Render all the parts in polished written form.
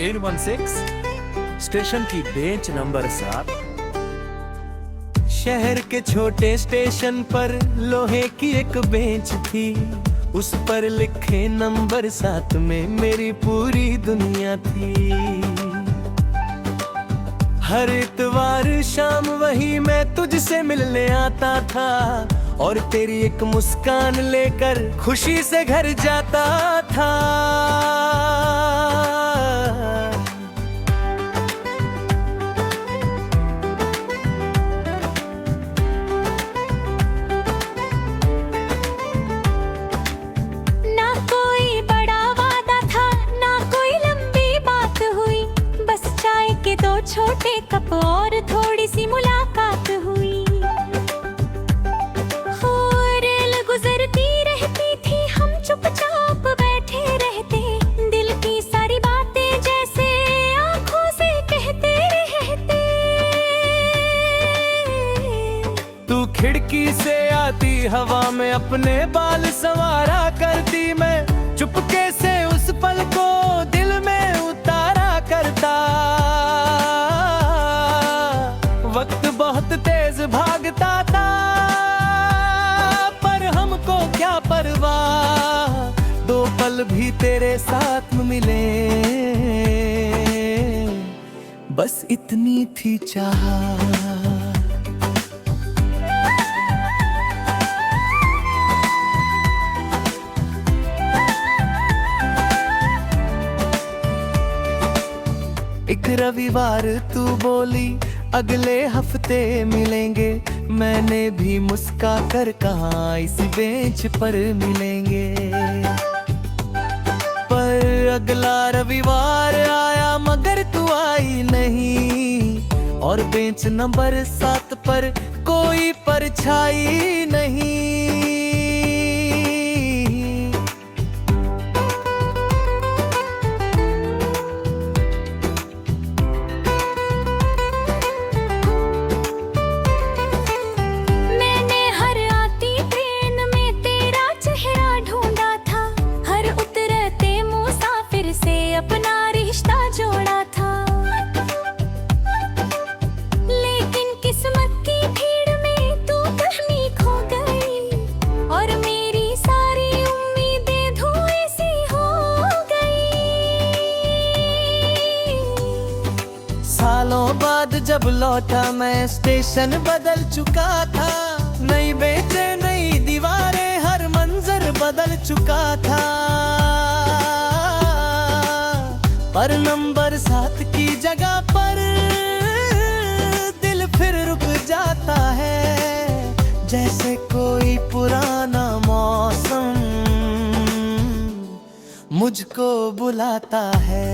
816 station की bench number 7। शहर के छोटे स्टेशन पर लोहे की एक बेंच थी, उस पर लिखे नंबर 7 में मेरी पूरी दुनिया थी। हर इतवार शाम वही मैं तुझसे मिलने आता था, और तेरी एक मुस्कान लेकर खुशी से घर जाता था। ना कोई बड़ा वादा था, ना कोई लंबी बात हुई, बस चाय के 2 छोटे कप और थोड़ी सी मुलाकात हुई। गुजरती रहती थी, हम चुपचाप बैठे रहते, दिल की सारी बातें जैसे आंखों से कहते रहते। तू खिड़की से आती हवा में अपने बाल संवारा करती, मैं चुपके से उस पल को दिल में उतारा करता। वक्त बहुत तेज भागता था, क्या परवाह, 2 पल भी तेरे साथ मिले, बस इतनी थी चाह। एक रविवार तू बोली अगले हफ्ते मिलेंगे, मैंने भी मुस्का कर कहा इस बेंच पर मिलेंगे। पर अगला रविवार आया मगर तू आई नहीं, और बेंच नंबर 7 पर कोई परछाई नहीं। अपना रिश्ता जोड़ा था, लेकिन किस्मत की भीड़ में तू कहीं खो गई, और मेरी सारी उम्मीदें धुएं सी हो गई। सालों बाद जब लौटा मैं स्टेशन बदल चुका था, नई बेंचें नई दीवारें हर मंजर बदल चुका था। पर नंबर 7 की जगह पर दिल फिर रुक जाता है, जैसे कोई पुराना मौसम मुझको बुलाता है।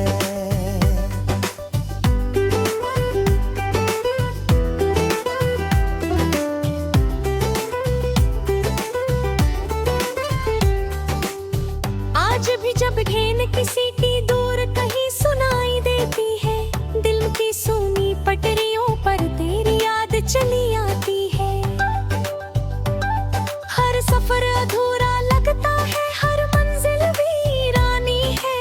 आज भी जब घेन की सीटी दूर कहीं सुनाई देती है, दिल की सूनी पटरियों पर तेरी याद चली आती है। हर सफर अधूरा लगता है, हर मंजिल वीरानी है,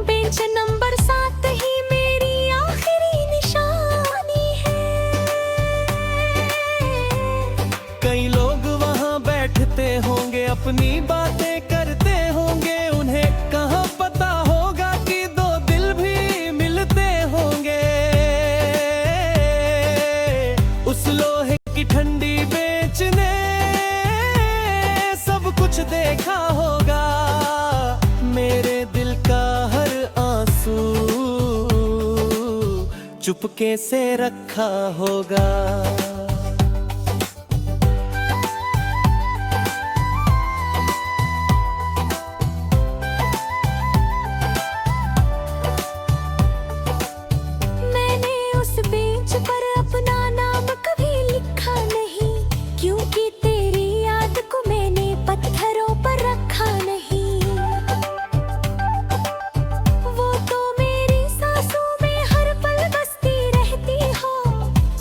बेंच नंबर 7 ही मेरी आखिरी निशानी है। कई लोग वहाँ बैठते होंगे, अपनी बातें करते होंगे, उन्हें कहाँ पता होगा कि 2 दिल भी मिलते होंगे। उस लोहे की ठंडी बेंच ने सब कुछ देखा होगा, मेरे दिल का हर आंसू चुपके से रखा होगा।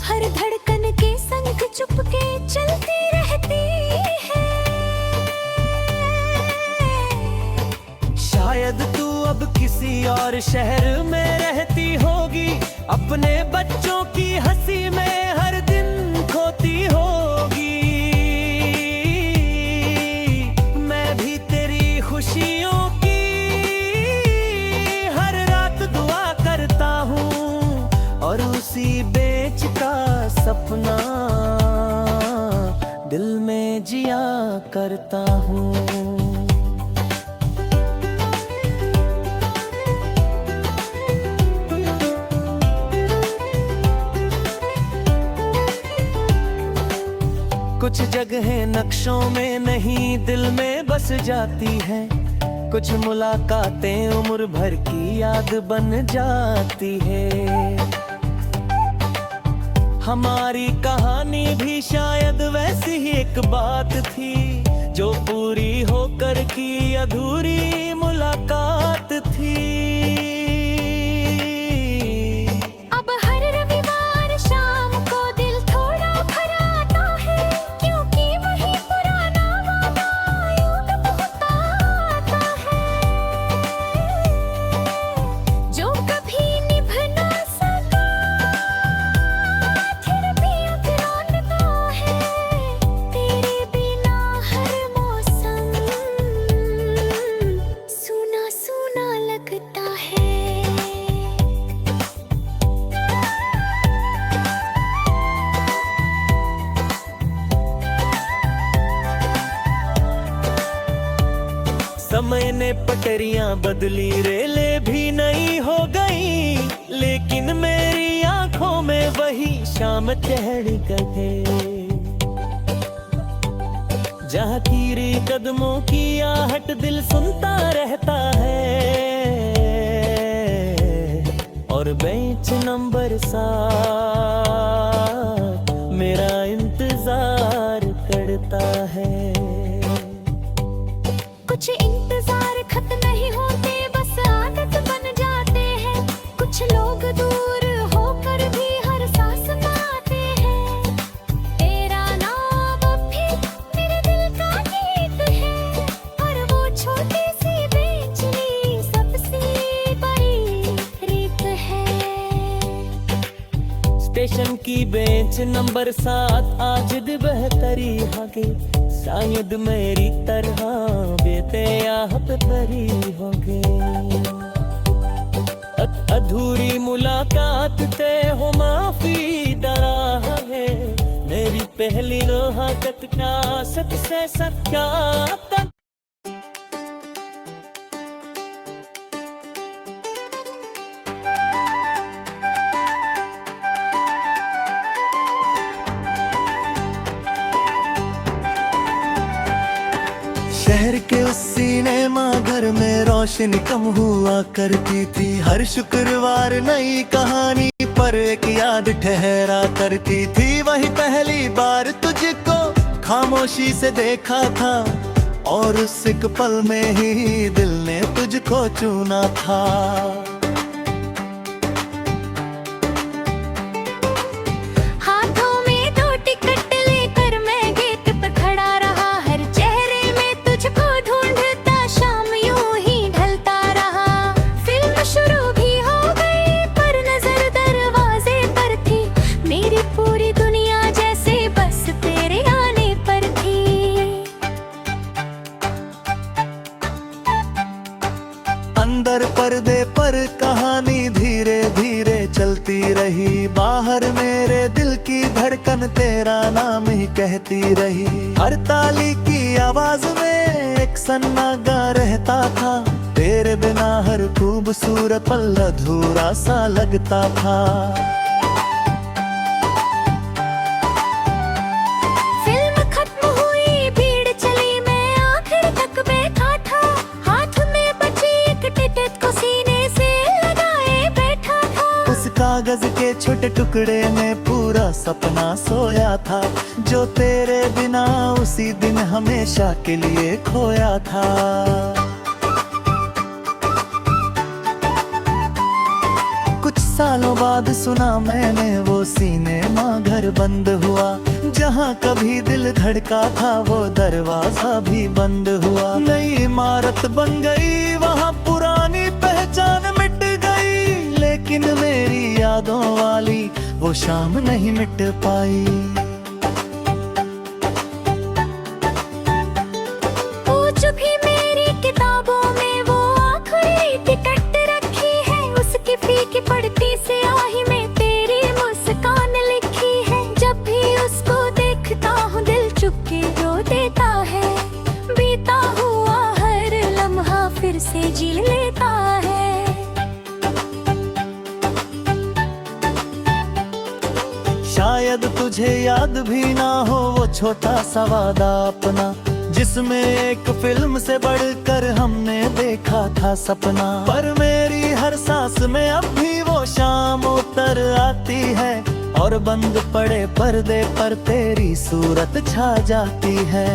हर धड़कन अब किसी और शहर में रहती होगी, अपने बच्चों की हंसी में हर दिन खोती होगी। मैं भी तेरी खुशियों की हर रात दुआ करता हूँ, और उसी बेच का सपना दिल में जिया करता हूँ। कुछ जगहें नक्शों में नहीं दिल में बस जाती हैं, कुछ मुलाकातें उम्र भर की याद बन जाती है। हमारी कहानी भी शायद वैसी ही एक बात थी, जो पूरी होकर की अधूरी मुलाकात थी। अब हर रविवार शाम को दिल थोड़ा भराता है, क्योंकि वही पुराना वादा याद बहुत आता है, जो कभी निभ ना सका फिर भी अधूरा है। तेरे बिना हर मौसम सूना सूना लगता है। समय ने पटरियां बदली, रेले भी नई हो गई, लेकिन मेरी आंखों में वही शाम ठहर गए। जहाँ कीरी कदमों की आहट दिल सुनता रहता है, और बेंच नंबर 7 मेरा इंतजार करता है। कुछ इंतजार खत्म नहीं होते, बस आदत बन जाते हैं। कुछ लोग दूर होकर भी हर सांस में आते हैं। तेरा नाम अब भी मेरे दिल का गीत है, और वो छोटी सी बेंचनी सबसे बड़ी रीत है। स्टेशन की बेंच नंबर 7 आज भी बेहतरी होगी, शायद मेरी तरह बेते यहाँ पे परी होंगे। अधूरी मुलाकात ते हो माफी डरा है, मेरी पहली मुलाकात का सच से सच्चा तक। शहर के उस सिनेमा घर में रोशनी कम हुआ करती थी, हर शुक्रवार नई कहानी पर एक याद ठहरा करती थी। वही पहली बार तुझको खामोशी से देखा था, और उस एक पल में ही दिल ने तुझको चुना था। हाथों में 2 टिकट लेकर मैं गेट पर खड़ा रहा, हर चेहरे में तुझको ढूंढता शाम यूं ही ढलता रहा। फिल्म शुरू भी हो गई पर नजर दरवाजे पर थी, मेरी पूरी दुनिया जैसे बस तेरे आने पर थी। अंदर पर्दे पर कहानी धीरे धीरे चलती रही, बाहर मेरे दिल की धड़कन तेरा नाम ही कहती रही। हर ताली की आवाज में एक सन्नाटा रहता था, तेरे बिना हर खूबसूरत पल अधूरा सा लगता था। फिल्म खत्म हुई, भीड़ चली, मैं आखिर तक बैठा था, हाथ में बची एक टिकट को सीने से लगाए बैठा था। उस कागज के छोटे टुकड़े में पूरा सपना सोया था, जो तेरे बिना उसी दिन हमेशा के लिए खोया था। कुछ सालों बाद सुना मैंने वो सिनेमा घर बंद हुआ, जहाँ कभी दिल धड़का था वो दरवाजा भी बंद हुआ। नई इमारत बन गई वहाँ पुरानी शाम नहीं मिट पाई। पूछ भी मेरी किताबों में वो आखिरी टिकट रखी है, उसकी फीकी पढ़ती स्याही में तेरी मुस्कान लिखी है। जब भी उसको देखता हूँ दिल चुपके रो देता है, बीता हुआ हर लम्हा फिर से जी लेता है। शायद तुझे याद भी ना हो वो छोटा सा वादा अपना, जिसमें एक फिल्म से बढ़कर हमने देखा था सपना। पर मेरी हर सांस में अब भी वो शाम उतर आती है, और बंद पड़े पर्दे पर तेरी सूरत छा जाती है।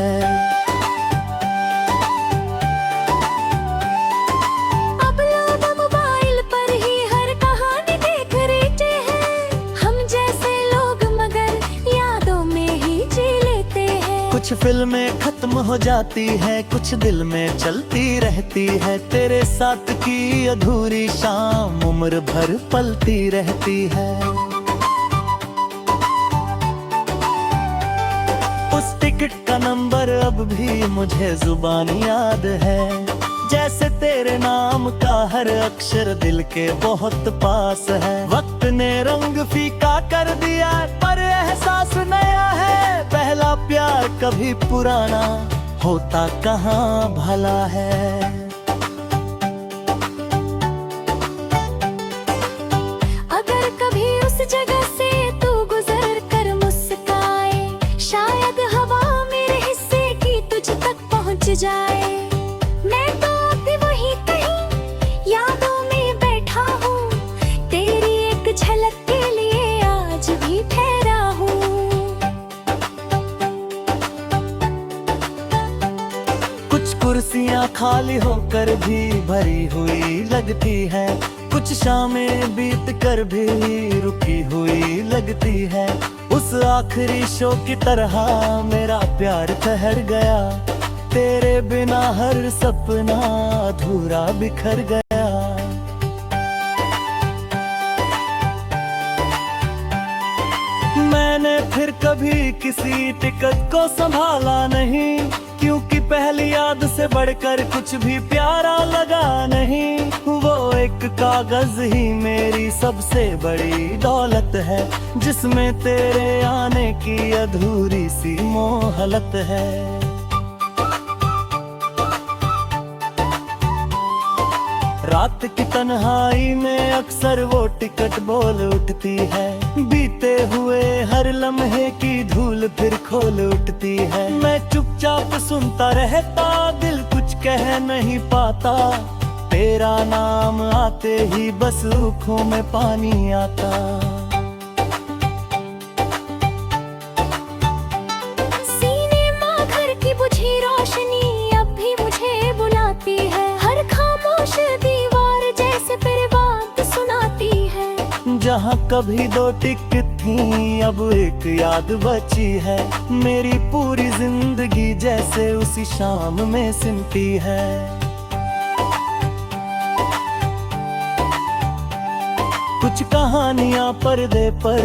अब लोग मोबाइल पर ही हर कहानी देख रहे हैं, हम जैसे लोग मगर यादों में ही जी लेते हैं। कुछ फिल्में खत्म हो जाती है, कुछ दिल में चलती रहती है। तेरे साथ की अधूरी शाम उम्र भर पलती रहती है। उस टिकट का नंबर अब भी मुझे जुबानी याद है, जैसे तेरे नाम का हर अक्षर दिल के बहुत पास है। वक्त ने रंग फीका कर दिया पर एहसास नया है, पहला प्यार कभी पुराना होता कहाँ भला है। अगर कभी उस जगह से तू गुजर कर मुस्काए, शायद हवा मेरे हिस्से की तुझ तक पहुंच जाए। मैं तो अभी वही कहीं यादों में बैठा हूँ, तेरी एक झलक के लिए आज भी ठहरा हूँ। कुछ कुर्सियाँ खाली होकर भी भरी हुई लगती है, कुछ शामें बीत कर भी रुकी हुई लगती है। उस आखिरी शो की तरह मेरा प्यार ठहर गया, तेरे बिना हर सपना अधूरा बिखर गया। मैंने फिर कभी किसी टिकट को संभाला नहीं, क्योंकि पहली याद से बढ़कर कुछ भी प्यारा लगा नहीं। वो एक कागज ही मेरी सबसे बड़ी दौलत है, जिसमें तेरे आने की अधूरी सी मोहलत है। रात की तन्हाई में अक्सर वो टिकट बोल उठती है, बीते हुए हर लम्हे की धूल फिर खोल उठती है। मैं चुपचाप सुनता रहता, दिल कुछ कह नहीं पाता, तेरा नाम आते ही बस आँखों में पानी आता। सिनेमा घर की बुझी रोशनी अब भी मुझे बुलाती है, हर खामोश दीवार जैसे फिर बात सुनाती है। जहाँ कभी दो टिकट थी अब एक याद बची है, मेरी पूरी जिंदगी जैसे उसी शाम में सिमटी है। कुछ कहानियाँ पर्दे पर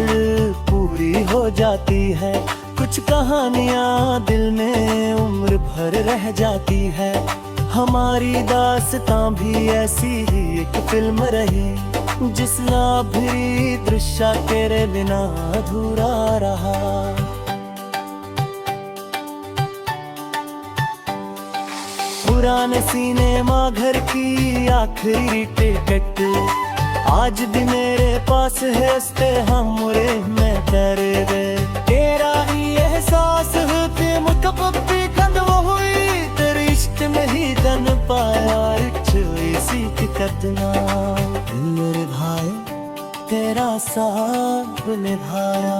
पूरी हो जाती है, कुछ कहानियाँ दिल में उम्र भर रह जाती है। हमारी दास्तां भी ऐसी ही एक फिल्म रही, जिसका आखिरी दृश्य तेरे बिना अधूरा रहा। पुराने सिनेमा घर की आखिरी टिकट आज भी मेरे पास है, इसते हमरे में तेरे वे तेरा ही एहसास होते मुकब्बी खंड वो हुई, तेरे इश्क में ही दन पाया छुई सीख कतना। दिल निभाए तेरा साथ निभाया।